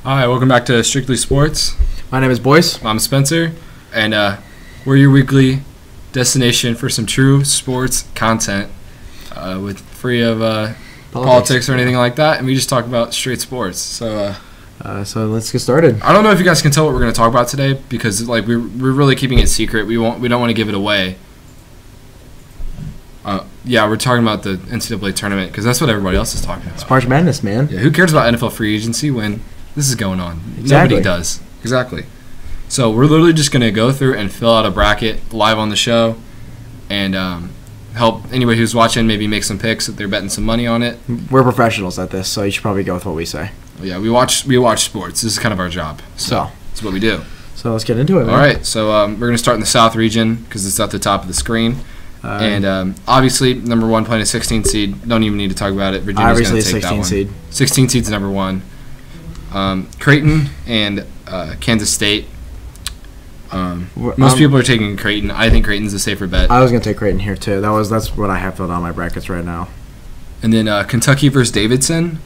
Hi, welcome back to Strictly Sports. My name is Boyce. I'm Spencer, and we're your weekly destination for some true sports content, with free of politics or anything like that, and we just talk about straight sports. So let's get started. I don't know if you guys can tell what we're going to talk about today because we're really keeping it secret. We don't want to give it away. We're talking about the NCAA tournament because that's what everybody else is talking about. It's March Madness, man. Yeah, who cares about NFL free agency when this is going on? Exactly. Nobody does. Exactly. So we're literally just going to go through and fill out a bracket live on the show and help anybody who's watching maybe make some picks if they're betting some money on it. We're professionals at this, so you should probably go with what we say. Yeah, we watch sports. This is kind of our job. So that's what we do. So let's get into it, man. All right. So we're going to start in the South region because it's at the top of the screen. And obviously, number one playing a 16 seed. Don't even need to talk about it. Virginia's going to take that one. 16 seed. 16 seed's number one. Creighton and Kansas State. Most people are taking Creighton. I think Creighton's a safer bet. I was going to take Creighton here, too. That's what I have filled on my brackets right now. And then Kentucky versus Davidson.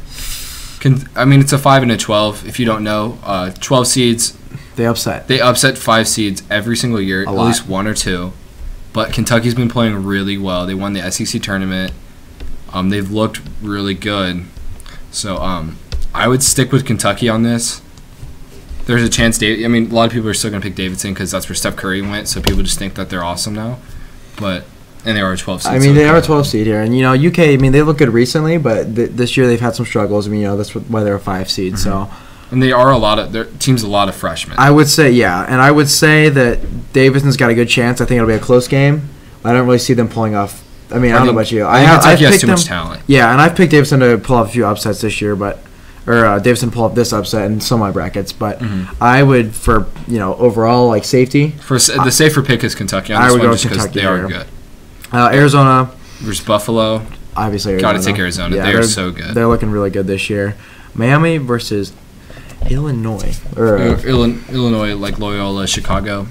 It's a 5 and a 12. If you don't know, 12 seeds. They upset 5 seeds every single year, at least one or two. But Kentucky's been playing really well. They won the SEC tournament. They've looked really good. So I would stick with Kentucky on this. There's a chance. A lot of people are still going to pick Davidson because that's where Steph Curry went. So people just think that they're awesome now. And they are a 12 seed. They are a 12 seed here. And, UK, they look good recently, but this year they've had some struggles. That's why they're a 5 seed. Mm-hmm. So. And they are their team's a lot of freshmen. I would say, yeah. And I would say that Davidson's got a good chance. I think it'll be a close game. I don't really see them pulling off. I don't know about you. Kentucky has too much talent. Yeah, and I've picked Davidson to pull off a few upsets this year, Davidson pull up this upset in some of my brackets. But I would, for overall safety. For the safer pick is Kentucky on this one just because they are good. Arizona versus Buffalo. Obviously, Arizona. Got to take Arizona. Yeah, they're so good. They're looking really good this year. Miami versus Illinois. Illinois, like Loyola, Chicago.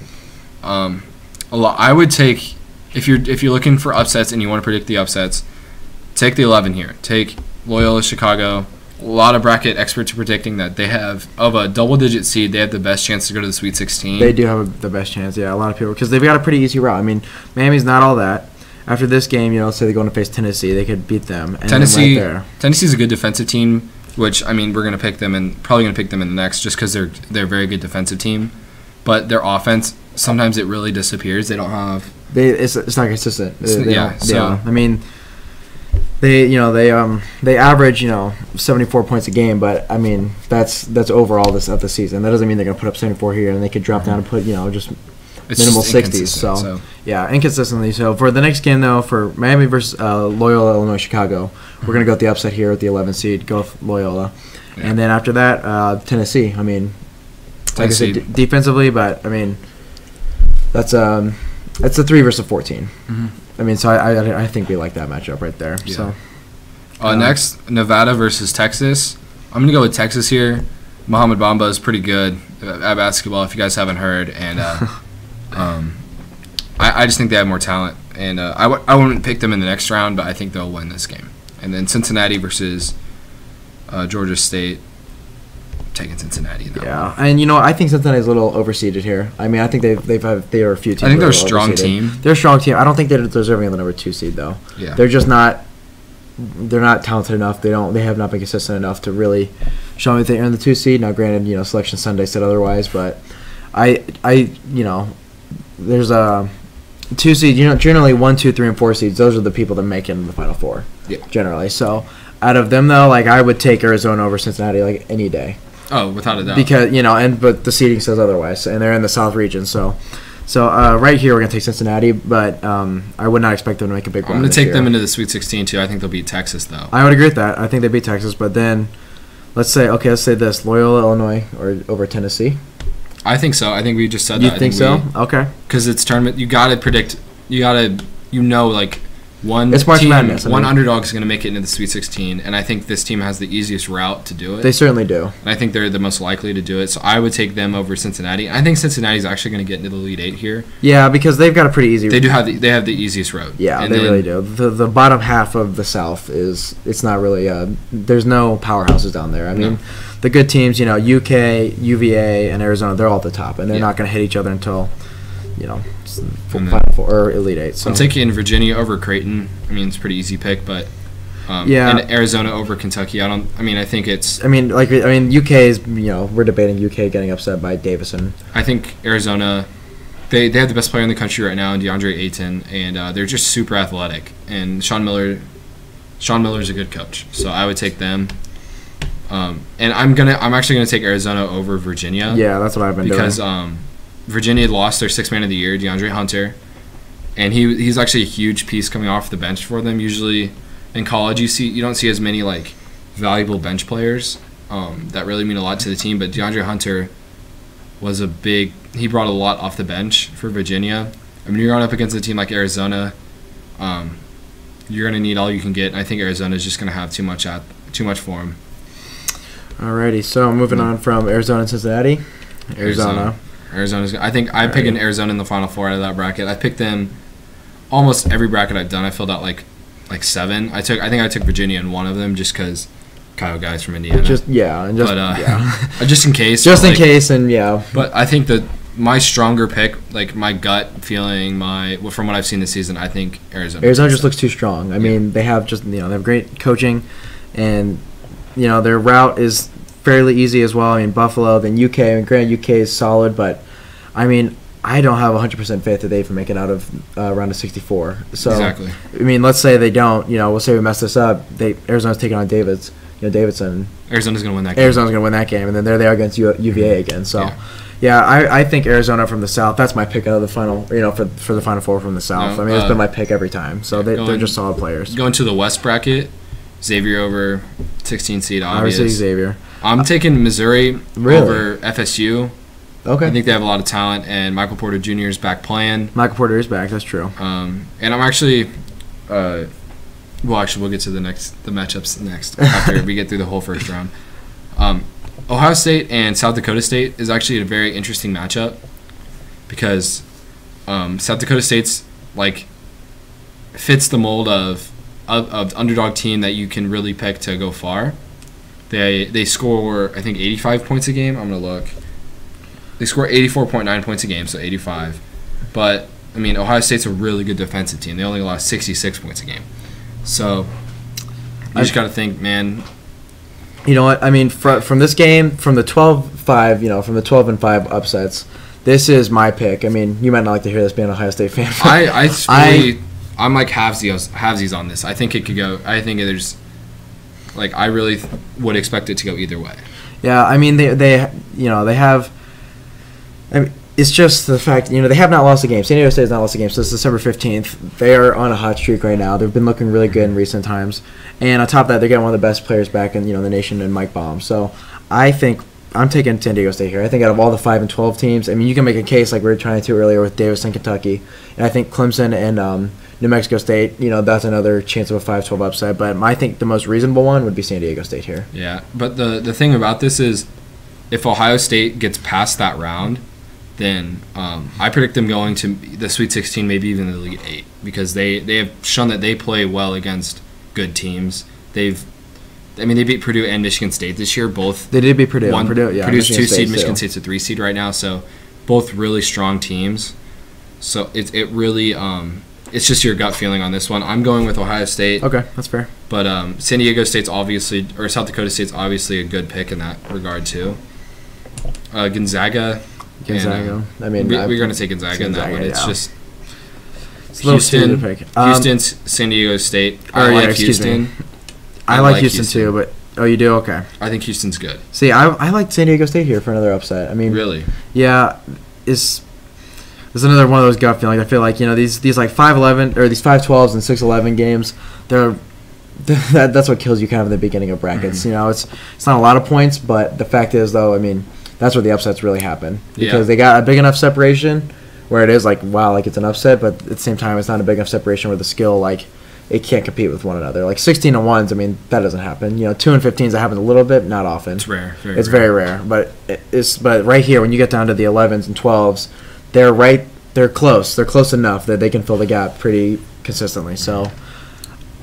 I would take if you're looking for upsets and you want to predict the upsets, take the 11 here. Take Loyola, Chicago. A lot of bracket experts are predicting that they have of a double-digit seed. They have the best chance to go to the Sweet 16. They do have the best chance. Yeah, a lot of people because they've got a pretty easy route. Miami's not all that. After this game, let's say they go to face Tennessee, they could beat them. And Tennessee's a good defensive team. Which we're going to pick them and probably going to pick them in the next just because they're a very good defensive team, but their offense sometimes it really disappears. They don't have. It's not consistent. They average 74 points a game, but that's overall of the season. That doesn't mean they're going to put up 74 here and they could drop down and put just. It's minimal 60s. So inconsistently. So for the next game though, for Miami versus Loyola, Illinois, Chicago, we're gonna go with the upset here with the 11 seed. Go with Loyola, and then after that, Tennessee. Like I said, defensively, but that's a 3 versus 14. Mm-hmm. So I think we like that matchup right there. Yeah. So next, Nevada versus Texas. I'm gonna go with Texas here. Mohamed Bamba is pretty good at basketball. If you guys haven't heard, and I just think they have more talent, and I wouldn't pick them in the next round, but I think they'll win this game. And then Cincinnati versus Georgia State. I'm taking Cincinnati in that one. And I think Cincinnati's a little overseeded here. I think they are a few teams. I think they're a strong team. They're a strong team. I don't think they're deserving of the number 2 seed though. Yeah. They're just not. They're not talented enough. They have not been consistent enough to really show me that they're in the 2 seed. Now, granted, Selection Sunday said otherwise, but there's a 2 seed. Generally 1, 2, 3, and 4 seeds. Those are the people that make it in the Final Four. Yeah. Generally. So, out of them though, I would take Arizona over Cincinnati any day. Oh, without a doubt. Because but the seeding says otherwise, and they're in the South region. So right here we're gonna take Cincinnati, but I would not expect them to make a big run. I'm gonna take them into the Sweet 16 too. I think they'll beat Texas though. I would agree with that. I think they beat Texas, but then let's say this: Loyola, Illinois, or over Tennessee. I think so. I think we just said that. You think so? Okay. Because it's tournament. You gotta predict. You gotta. It's March Madness. One underdog is going to make it into the Sweet 16, and I think this team has the easiest route to do it. They certainly do. And I think they're the most likely to do it, so I would take them over Cincinnati. I think Cincinnati's actually going to get into the Elite Eight here. Yeah, because they've got a pretty easy. They have the easiest road. Yeah, and they really do. The bottom half of the South it's not really. There's no powerhouses down there. I mean, the good teams, UK, UVA, and Arizona, they're all at the top, and they're not going to hit each other until, Final Four or Elite Eight. So I'm taking Virginia over Creighton. I mean, it's a pretty easy pick, but and Arizona over Kentucky. I think it's. UK is. We're debating UK getting upset by Davison. I think Arizona. They have the best player in the country right now, DeAndre Ayton, and they're just super athletic. And Sean Miller's a good coach, so I would take them. And I'm actually gonna take Arizona over Virginia. Yeah, that's what I've been doing. Because Virginia lost their sixth man of the year, DeAndre Hunter, and he's actually a huge piece coming off the bench for them. Usually, in college, you don't see as many valuable bench players that really mean a lot to the team. But DeAndre Hunter was he brought a lot off the bench for Virginia. I mean, you're going up against a team like Arizona. You're going to need all you can get. And I think Arizona is just going to have too much for him. Alrighty, so moving on from Arizona and Cincinnati. Arizona's. I think I'm picking Arizona in the Final Four out of that bracket. I picked them almost every bracket I've done. I filled out like 7. I think I took Virginia in one of them just because Kyle Guy's from Indiana. Just in case. Just in case, and yeah. But I think that my stronger pick, my gut feeling, from what I've seen this season, I think Arizona. Arizona just looks too strong. I mean, they have they have great coaching, and their route is fairly easy as well. I mean, Buffalo, then UK. I mean, granted, UK is solid, but I mean, I don't have 100% faith that they can make it out of round of 64. So, exactly. I mean, let's say they don't. We'll say we mess this up. Arizona's taking on Davidson. Arizona's going to win that game. Arizona's going to win that game, and then there they are against UVA again. So, I think Arizona from the South. That's my pick out of the final. For the Final Four from the South. I mean, it's been my pick every time. So they're just solid players. Going to the West bracket, Xavier over 16 seed. Obviously Xavier. I'm taking Missouri over FSU. Okay. I think they have a lot of talent, and Michael Porter Jr. is back playing. Michael Porter is back. That's true. And I'm actually, we'll get to the matchups next after we get through the whole first round. Ohio State and South Dakota State is actually a very interesting matchup because South Dakota State's fits the mold of underdog team that you can really pick to go far. They score, I think, 85 points a game. I'm going to look. They score 84.9 points a game, so 85. But, I mean, Ohio State's a really good defensive team. They only lost 66 points a game. So, you just got to think, man. You know what? I mean, from this game, from the 12-5, from the 12-5 upsets, this is my pick. I mean, you might not like to hear this being an Ohio State fan. I'm like halvesies on this. I think it could go. I think there's, I really would expect it to go either way. Yeah, I mean they have. I mean, it's just the fact they have not lost a game. San Diego State has not lost a game since December 15th. They are on a hot streak right now. They've been looking really good in recent times, and on top of that, they're getting one of the best players back in the nation in Mike Baum. So I think I'm taking San Diego State here. I think out of all the 5 and 12 teams, I mean you can make a case like we were trying to earlier with Davis and Kentucky, and I think Clemson and New Mexico State, that's another chance of a 5-12 upset. But I think the most reasonable one would be San Diego State here. Yeah, but the thing about this is if Ohio State gets past that round, then I predict them going to the Sweet 16, maybe even the Elite 8, because they have shown that they play well against good teams. They beat Purdue and Michigan State this year. Both they did beat Purdue. Purdue's 2 seed, Michigan State's a 3 seed right now. So both really strong teams. So it really it's just your gut feeling on this one. I'm going with Ohio State. Okay, that's fair. But San Diego State's obviously, or South Dakota State's obviously a good pick in that regard too. Gonzaga. And, I mean, we're going to take Gonzaga in that one. It's just it's a little stupid to pick. Houston, San Diego State. I like Houston. I like Houston too, but you do? Okay. I think Houston's good. See, I like San Diego State here for another upset. I mean, really? Yeah, it's another one of those gut feelings. I feel like these 5-11 or these 5-12s and 6-11 games, that's what kills you kind of in the beginning of brackets. Mm-hmm. It's not a lot of points, but the fact is though, I mean, that's where the upsets really happen because they got a big enough separation where it is wow, it's an upset, but at the same time it's not a big enough separation where the skill it can't compete with one another. Like 16-1s, I mean, that doesn't happen. 2-15s, that happens a little bit, not often. It's rare. Very rare. But right here, when you get down to the 11s and 12s, they're close. They're close enough that they can fill the gap pretty consistently. So,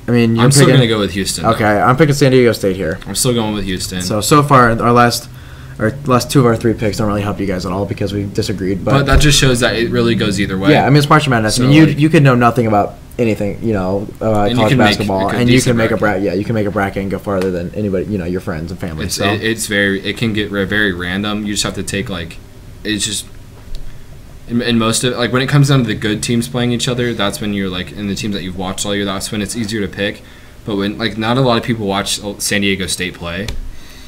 I mean, I'm still going to go with Houston. Okay, I'm picking San Diego State here. I'm still going with Houston. So far, our last 2 of our 3 picks don't really help you guys at all because we disagreed. But that just shows that it really goes either way. Yeah, I mean, it's March Madness. So, I mean, you could know nothing about anything, college basketball, and you can make a bracket. Yeah, you can make a bracket and go farther than anybody, your friends and family. It can get very random. You just have to take it's just in most of when it comes down to the good teams playing each other, that's when you're in the teams that you've watched all year. That's when it's easier to pick. But when not a lot of people watch San Diego State play,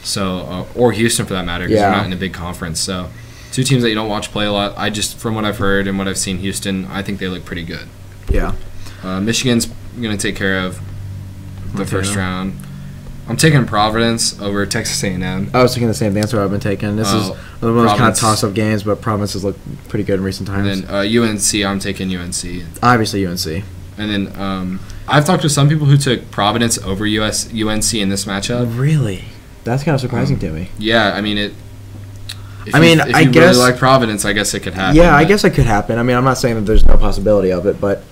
so or Houston for that matter, because they're not in a big conference. So 2 teams that you don't watch play a lot. From what I've heard and what I've seen, Houston, I think they look pretty good. Yeah. Michigan's going to take care of the first round. I'm taking Providence over Texas A&M. I was thinking the same thing. That's what I've been taking. This is one of those kind of toss-up games, but Providence has looked pretty good in recent times. And then UNC, I'm taking UNC. Obviously UNC. And then I've talked to some people who took Providence over UNC in this matchup. Really? That's kind of surprising to me. Yeah, I mean If I you really like Providence, I guess it could happen. Yeah, I guess it could happen. I mean, I'm not saying that there's no possibility of it, but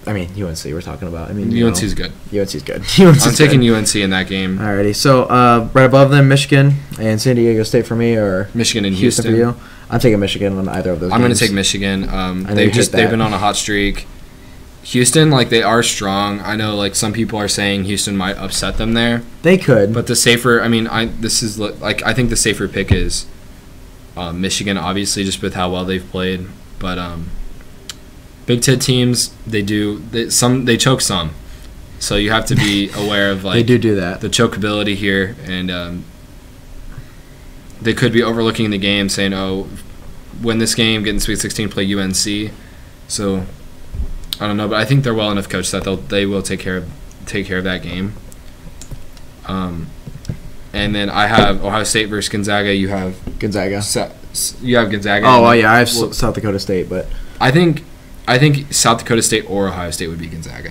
UNC we're talking about. UNC's good. UNC's good. I'm taking UNC in that game. Alrighty, so right above them, Michigan and San Diego State for me, or Michigan and Houston for you. I'm taking Michigan on either of those. I'm going to take Michigan. They've been on a hot streak. Houston, they are strong. I know, some people are saying Houston might upset them there. They could, but the safer. I think the safer pick is Michigan, obviously, just with how well they've played. But Big Ten teams, they choke some, so you have to be aware of they do that, the chokeability here, and they could be overlooking the game, saying, "Oh, win this game, get in Sweet 16, play UNC." So I don't know, but I think they're well enough coached that they will take care of that game. And then I have Ohio State versus Gonzaga. You have Gonzaga. You have Gonzaga. Oh, well, yeah, I have South Dakota State, but I think South Dakota State or Ohio State would be Gonzaga.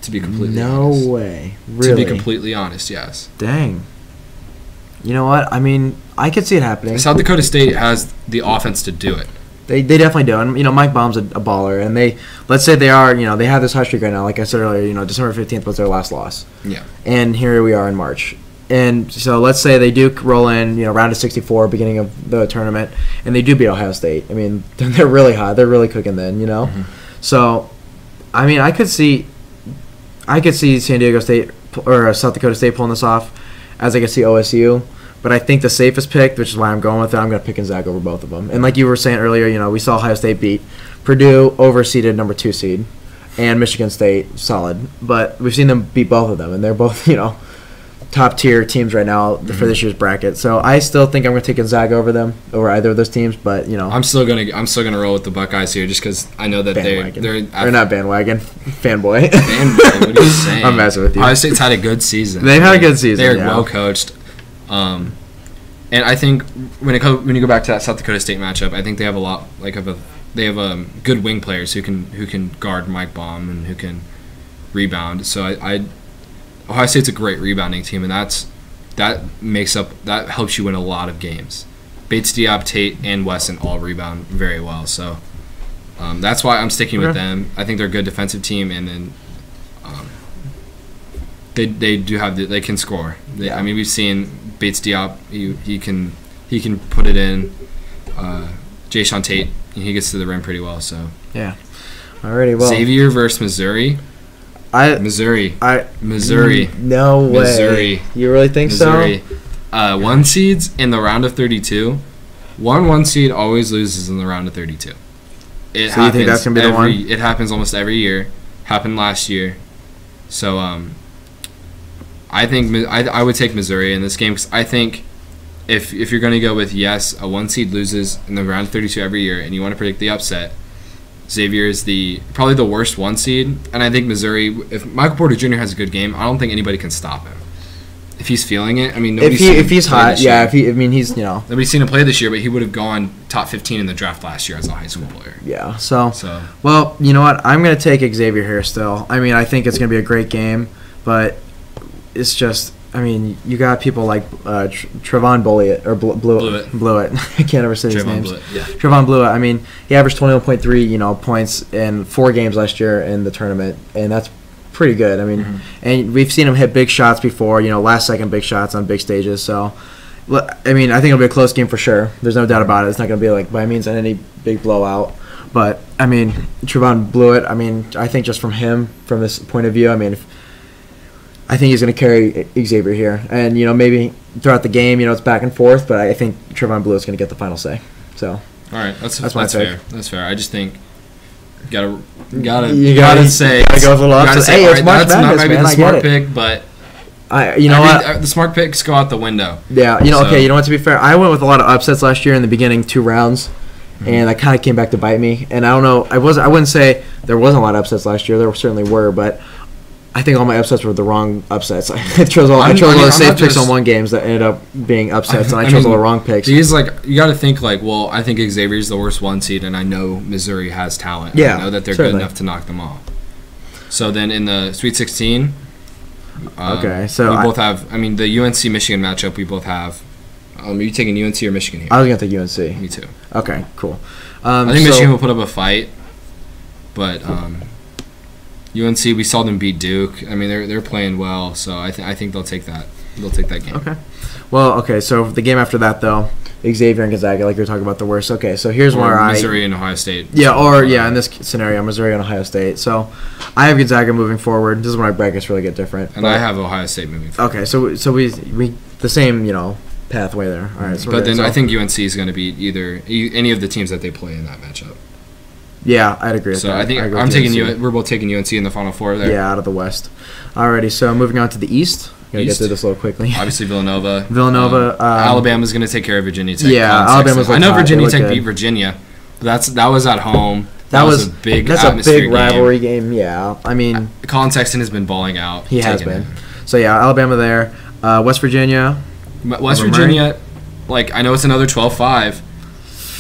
To be completely honest. No way. Really? To be completely honest, yes. Dang. You know what? I mean, I could see it happening. South Dakota State has the offense to do it. They definitely do. And, Mike Baum's a baller. And let's say they are, they have this hot streak right now. Like I said earlier, December 15th was their last loss. Yeah. And here we are in March. And so let's say they do roll in, round of 64, beginning of the tournament, and they do beat Ohio State. I mean, they're really hot. They're really cooking then, Mm-hmm. So, I mean, I could see San Diego State or South Dakota State pulling this off, as I could see OSU. But I think the safest pick, which is why I'm going with it, I'm going to pick Gonzaga over both of them. And like you were saying earlier, we saw Ohio State beat Purdue, overseeded number 2 seed, and Michigan State, solid. But we've seen them beat both of them, and they're both, top tier teams right now for this year's bracket. So I still think I'm going to take Gonzaga over either of those teams. But I'm still gonna roll with the Buckeyes here, just because I know that they're not bandwagon, fanboy. Fanboy, what are you saying? I'm messing with you. Ohio State's had a good season. They've had a good season. They're well coached. And I think when you go back to that South Dakota State matchup, I think they have they have good wing players who can guard Mike Baum and who can rebound. So Ohio State's a great rebounding team, and that helps you win a lot of games. Bates, Diop, Tate, and Wesson all rebound very well, so that's why I'm sticking with them. I think they're a good defensive team, and then they can score. I mean, we've seen Bates, Diop. He can put it in. Jayshawn Tate, he gets to the rim pretty well. So yeah. Alrighty, well. Xavier versus Missouri. Missouri. No way. Missouri. You really think Missouri. So? 1 seeds in the round of 32. 1 seed always loses in the round of 32. You think that's gonna be the one? It happens almost every year. Happened last year. So I think I would take Missouri in this game, because I think if you're going to go with a 1 seed loses in the round of 32 every year, and you want to predict the upset, Xavier is probably the worst 1 seed, and I think Missouri, if Michael Porter Jr. has a good game, I don't think anybody can stop him. if he's feeling it. I mean, if he's hot, yeah. He's nobody's seen him play this year, but he would have gone top 15 in the draft last year as a high school player. Yeah. So well, you know what? I'm gonna take Xavier here still. I mean, I think it's gonna be a great game, but it's just. I mean, you got people like Trevon Bulliett or Blewett. I can't ever say his names. Trevon Blewett. I mean, he averaged 21.3 points in 4 games last year in the tournament, and that's pretty good. I mean, and we've seen him hit big shots before. Last second big shots on big stages. So, I mean, I think it'll be a close game for sure. There's no doubt about it. It's not going to be like by means any big blowout. But I mean, Trevon Blewett. I mean, I think just from this point of view, I mean. I think he's going to carry Xavier here. And, maybe throughout the game, it's back and forth, but I think Trevon Bluett's going to get the final say. So, all right, that's fair. That's fair. I just think you gotta say go with a little upset. Hey, it's March Madness, man. Not maybe the smart pick, but what? The smart picks go out the window. Yeah, okay. You know what? To be fair, I went with a lot of upsets last year in the beginning 2 rounds, and that kind of came back to bite me. And I don't know. I wouldn't say there wasn't a lot of upsets last year. There certainly were, but. I think all my upsets were the wrong upsets. I chose all the safe picks on one games that ended up being upsets, and I chose all the wrong picks. You got to think well, I think Xavier's the worst 1 seed, and I know Missouri has talent. Yeah, I know that they're good enough to knock them off. So then in the Sweet 16, okay, so we both have. I mean, the UNC Michigan matchup we both have. Are you taking UNC or Michigan here? I was gonna take UNC. Me too. Okay, cool. I think Michigan will put up a fight, but. UNC, we saw them beat Duke. I mean, they're playing well, so I think they'll take that. They'll take that game. Okay. Well, okay. So the game after that, though, Xavier and Gonzaga, like you were talking about the worst. Okay, so here's where Missouri and Ohio State. Yeah, in this scenario, Missouri and Ohio State. So I have Gonzaga moving forward. This is when my brackets really get different. And I have Ohio State moving forward. Okay, so we the same pathway there. All right. So but then I think UNC is going to beat any of the teams that they play in that matchup. Yeah, I'd agree with that. So I think I'm taking we're both taking UNC in the Final Four there. Yeah, out of the West. Alrighty, so moving on to the East. Gotta get through this a little quickly. Obviously Villanova. Alabama's going to take care of Virginia Tech. Yeah, Alabama's. I know Virginia Tech beat Virginia, but that was at home. That was a big rivalry game. Yeah, I mean, Colin Sexton has been balling out. He has been. So yeah, Alabama there. West Virginia. I know it's another 12-5.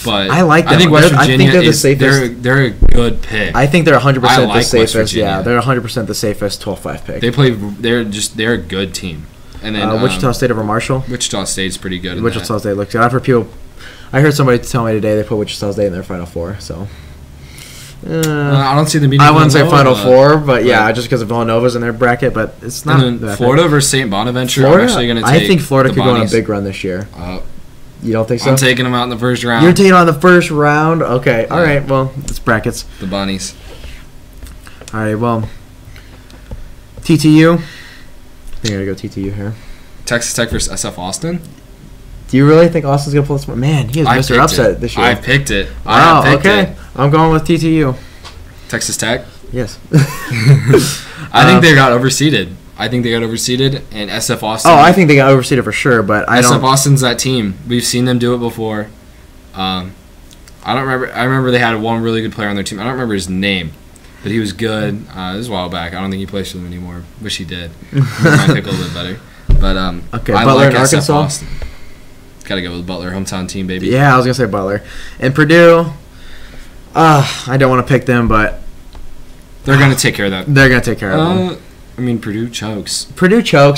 But I like them. I think West Virginia I think they're the safest. They're a good pick. I think they're 100% the safest. Yeah, they're 100% the safest 12-5 pick. They're a good team. And then Wichita State over Marshall. Wichita State's pretty good. Wichita State looks good. I heard somebody tell me today they put Wichita State in their Final Four. So I don't see them beating. I wouldn't say Final Four, but yeah, just because of Villanova's in their bracket. But it's not. And then Florida versus St. Bonaventure. I think Florida could go on a big run this year. You don't think so? I'm taking them out in the first round. You're taking on the first round? Okay. All right. Well, it's brackets. The Bunnies. All right. Well, TTU. I think I got to go TTU here. Texas Tech versus SF Austin. Do you really think Austin's going to pull this one? Man, he is Mr. Upset this year. I picked it. Wow. Okay. I'm going with TTU. Texas Tech? Yes. I think they got overseeded. And SF Austin. Oh, I think they got overseeded for sure, but SF Austin's that team. We've seen them do it before. I don't remember. I remember they had one really good player on their team. I don't remember his name, but he was good. This was a while back. I don't think he plays for them anymore. Wish he did. Might pick a little bit better. But okay, I Butler like and Arkansas. SF Austin. Got to go with Butler, hometown team, baby. Yeah, I was gonna say Butler and Purdue. I don't want to pick them, but they're gonna take care of that. They're gonna take care of them. I mean, Purdue chokes,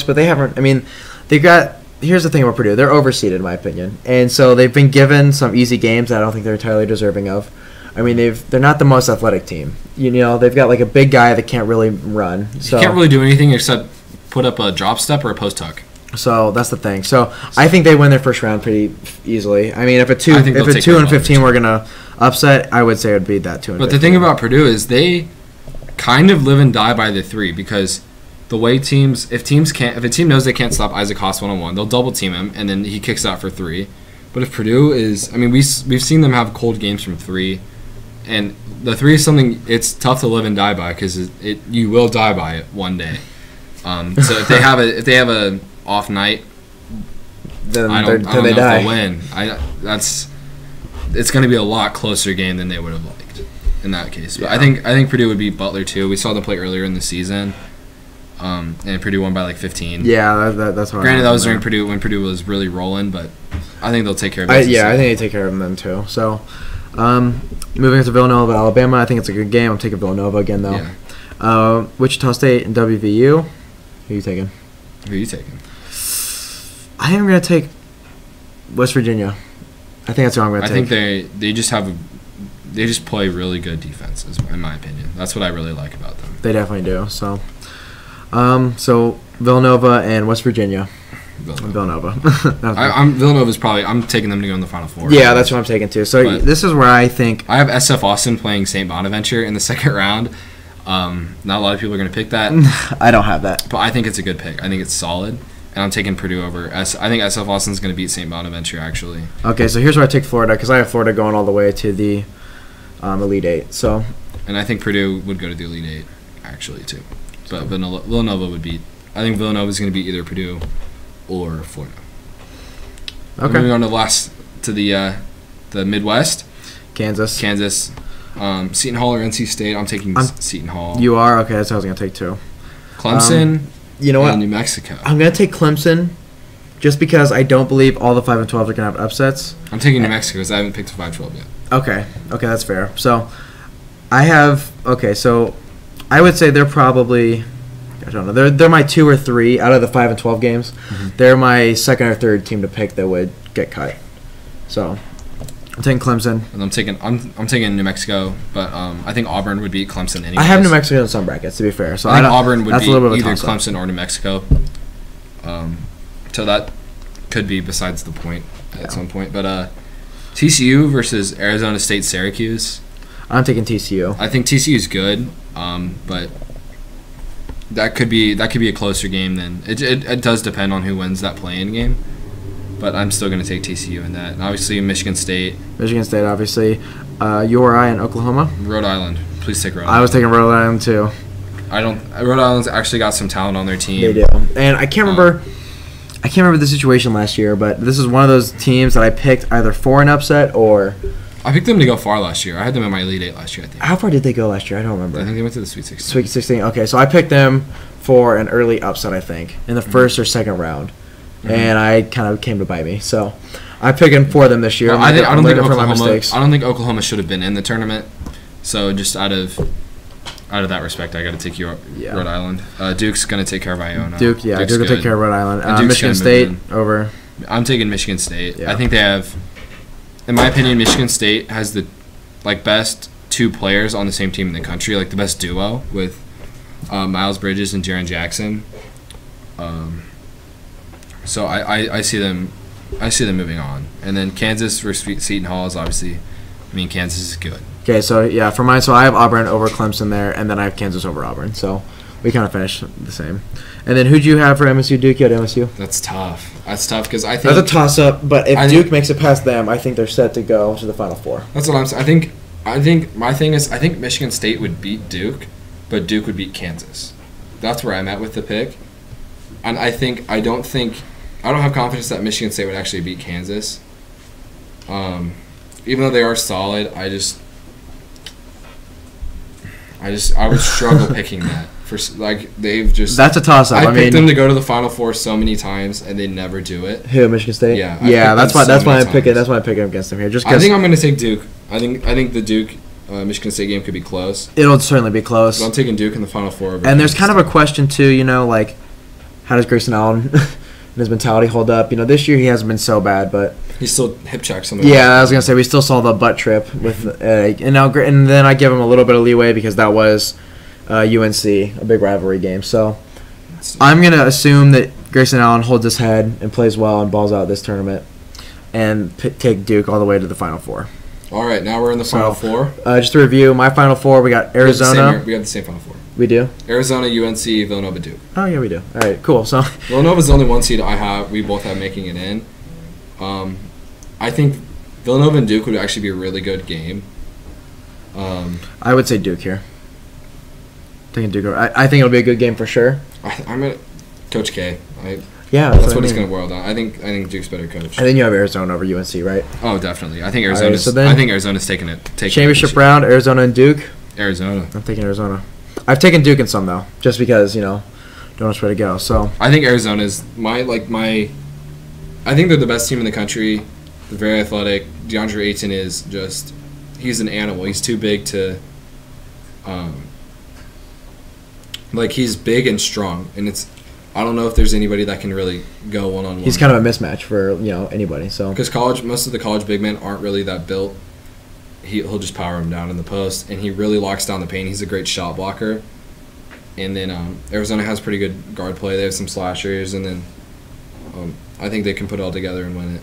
but they haven't. I mean, they've got. Here's the thing about Purdue: they're overseeded, in my opinion, and so they've been given some easy games that I don't think they're entirely deserving of. I mean, they're not the most athletic team. They've got like a big guy that can't really run. So he can't really do anything except put up a drop step or a post tuck. So that's the thing. So I think they win their first round pretty easily. I mean, if a 2 and 15 we're gonna upset, I would say it would be that 2 and 15. But the thing about Purdue is they kind of live and die by the 3 because the way if a team knows they can't stop Isaac Haas 1-on-1, they'll double team him and then he kicks out for 3. But if Purdue is, I mean, we've seen them have cold games from 3, and the 3 is something it's tough to live and die by because you will die by it one day. So if they have a off night, then I don't know if die. they'll win. It's going to be a lot closer game than they would have liked in that case. But yeah. I think Purdue would beat Butler too. We saw them play earlier in the season. and Purdue won by like 15. Yeah, that's what. Granted, that was during Purdue when Purdue was really rolling, but I think they'll take care of it. Yeah, I think they take care of them then too. So, moving on to Villanova, Alabama. I think it's a good game. I'm taking Villanova again though. Yeah. Wichita State and WVU. Who are you taking? Who are you taking? I think I'm gonna take West Virginia. I think that's who I'm gonna take. I think they just play really good defenses, in my opinion. That's what I really like about them. They definitely do. So, so Villanova and West Virginia. Villanova. Villanova's probably. I'm taking them to go in the Final Four. Yeah, that's what I'm taking too. So this is where I think I have SF Austin playing St. Bonaventure in the second round. Not a lot of people are going to pick that. I don't have that, but I think it's a good pick. I think it's solid, and I'm taking Purdue over. I think SF Austin's going to beat St. Bonaventure actually. Okay, so here's where I take Florida because I have Florida going all the way to the Elite Eight. So, and I think Purdue would go to the Elite Eight actually too, but Villanova would beat. I think Villanova's going to beat either Purdue or Florida. Okay. Moving on to the Midwest. Kansas. Seton Hall or NC State. I'm taking Seton Hall. You are? Okay, that's what I was going to take too. Clemson. You know what? New Mexico. I'm going to take Clemson just because I don't believe all the 5 and 12 are going to have upsets. I'm taking New Mexico because I haven't picked 5-12 yet. Okay, that's fair. So so I would say they're probably, I don't know, they're my 2 or 3 out of the 5 and 12 games. Mm-hmm. They're my second or third team to pick that would get cut. So I'm taking Clemson. And I'm taking New Mexico, but I think Auburn would beat Clemson anyways. I have New Mexico in some brackets, to be fair. So I think Auburn would beat either Clemson or New Mexico. So that could be besides the point at some point. But TCU versus Arizona State Syracuse. I'm taking TCU. I think TCU is good, but that could be a closer game than it does depend on who wins that play-in game. But I'm still going to take TCU in that. And obviously, Michigan State. Obviously. URI and Oklahoma. Rhode Island. Please take Rhode Island. I was taking Rhode Island, too. Rhode Island's actually got some talent on their team. They do. And I can't remember the situation last year, but this is one of those teams that I picked either for an upset or... I picked them to go far last year. I had them in my Elite Eight last year, I think. How far did they go last year? I don't remember. I think they went to the Sweet 16. Sweet 16. Okay, so I picked them for an early upset, I think, in the first or second round. Mm-hmm. And I kind of came to bite me. So I picked them for them this year. I don't think Oklahoma should have been in the tournament. So just out of that respect, I got to take Rhode Island. Duke's going to take care of Iona. Duke will take care of Rhode Island. Michigan State over. I'm taking Michigan State. Yeah. I think they have, in my opinion, Michigan State has the best 2 players on the same team in the country, the best duo with Miles Bridges and Jaren Jackson. So I see them moving on. And then Kansas versus Seton Hall is obviously, Kansas is good. Okay, so for mine, so I have Auburn over Clemson there, and then I have Kansas over Auburn. So we kind of finished the same. And then who'd you have for MSU? Duke? You had MSU? That's tough because I think... That's a toss-up, but if Duke makes it past them, I think they're set to go to the Final Four. That's what I'm saying. I think my thing is I think Michigan State would beat Duke, but Duke would beat Kansas. That's where I'm at with the pick. And I don't have confidence that Michigan State would actually beat Kansas. Even though they are solid, I would struggle picking that. That's a toss-up. I picked them to go to the Final Four so many times, and they never do it. Who, Michigan State? Yeah. That's why I'm picking against them here. I think I'm going to take Duke. I think the Duke Michigan State game could be close. It'll certainly be close. But I'm taking Duke in the Final Four. And there's kind of a question too. How does Grayson Allen and his mentality hold up? This year he hasn't been so bad, but he still hip checks something. Yeah, I was gonna say we still saw the butt trip with, and then I give him a little bit of leeway because that was UNC, a big rivalry game. So I'm gonna assume that Grayson Allen holds his head and plays well and balls out this tournament, and take Duke all the way to the Final Four. All right, now we're in the Final Four. Just to review, my Final Four, we got Arizona. We got the same Final Four. We do? Arizona, UNC, Villanova, Duke. Oh, yeah, we do. All right, cool. So Villanova's the only 1 seed we both have making it in. I think Villanova and Duke would actually be a really good game. I would say Duke here. Taking Duke. I think it'll be a good game for sure. I'm going to Coach K. That's what it's going to boil down. I think Duke's better coach. And then you have Arizona over UNC, right? Oh, definitely. I think Arizona's taking it. Championship round, Arizona and Duke. Arizona. I'm taking Arizona. I've taken Duke in some though, just because don't know which way to go. So I think Arizona's I think they're the best team in the country. They're very athletic. DeAndre Ayton is just, he's an animal. He's too big to, he's big and strong, and I don't know if there's anybody that can really go one-on-one. He's kind of a mismatch for anybody. So because most of the college big men aren't really that built. He'll just power him down in the post, and he really locks down the paint. He's a great shot blocker. And then Arizona has pretty good guard play. They have some slashers, and then I think they can put it all together and win it.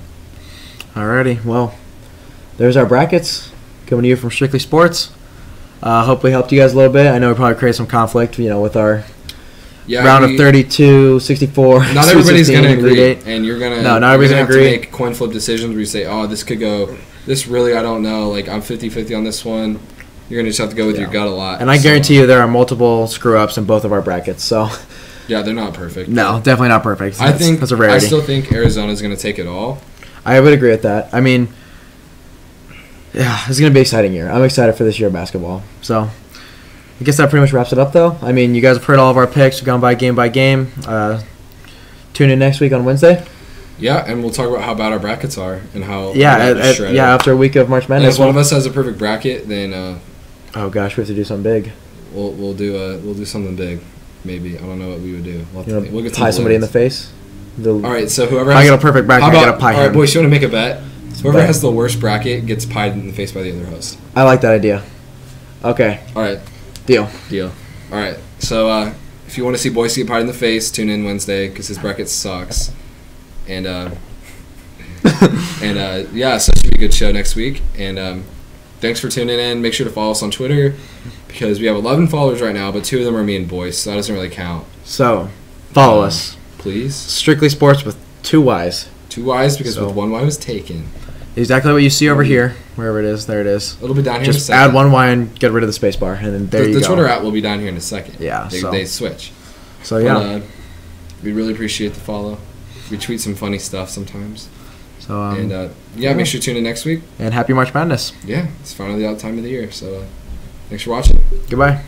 Alrighty, well, there's our brackets coming to you from Strictly Sports. Hopefully helped you guys a little bit. I know we probably created some conflict, with our round of 32, 64. Not everybody's going to agree, and you're going to not everybody's going to agree. Make coin flip decisions where you say, oh, this could go, this really, I don't know, I'm 50-50 on this one. You're going to just have to go with your gut a lot. And I guarantee you there are multiple screw-ups in both of our brackets, so... Yeah, they're not perfect. No, definitely not perfect. That's a rarity. I still think Arizona's going to take it all. I would agree with that. I mean, yeah, it's going to be an exciting year. I'm excited for this year of basketball. So, I guess that pretty much wraps it up, though. I mean, you guys have heard all of our picks. We've gone by game. Tune in next week on Wednesday. Yeah, and we'll talk about how bad our brackets are and how after a week of March Madness. And if one of us has a perfect bracket, then oh gosh, we have to do something big. We'll do something big. Maybe I don't know what we would do. We'll get pie somebody in the face. All right, so whoever I get a perfect bracket, I get a pie. All right, boys, you want to make a bet? Whoever has the worst bracket gets pied in the face by the other host. I like that idea. Okay. All right. Deal. All right. So if you want to see Boyce get pied in the face, tune in Wednesday because his bracket sucks. And yeah, so it should be a good show next week. And thanks for tuning in. Make sure to follow us on Twitter because we have 11 followers right now, but 2 of them are me and Boyce, so that doesn't really count. So follow us, please. Strictly Sports with 2 Ys. 2 Ys because with 1 Y was taken. Exactly what you see over here, wherever it is. There it is. It'll be down here. Just add 1 Y and get rid of the space bar, and then there you go. The Twitter app will be down here in a second. Yeah, they switch. So yeah, we really appreciate the follow. We tweet some funny stuff sometimes. So make sure to tune in next week. And happy March Madness. Yeah, it's finally the time of the year. So thanks for watching. Goodbye.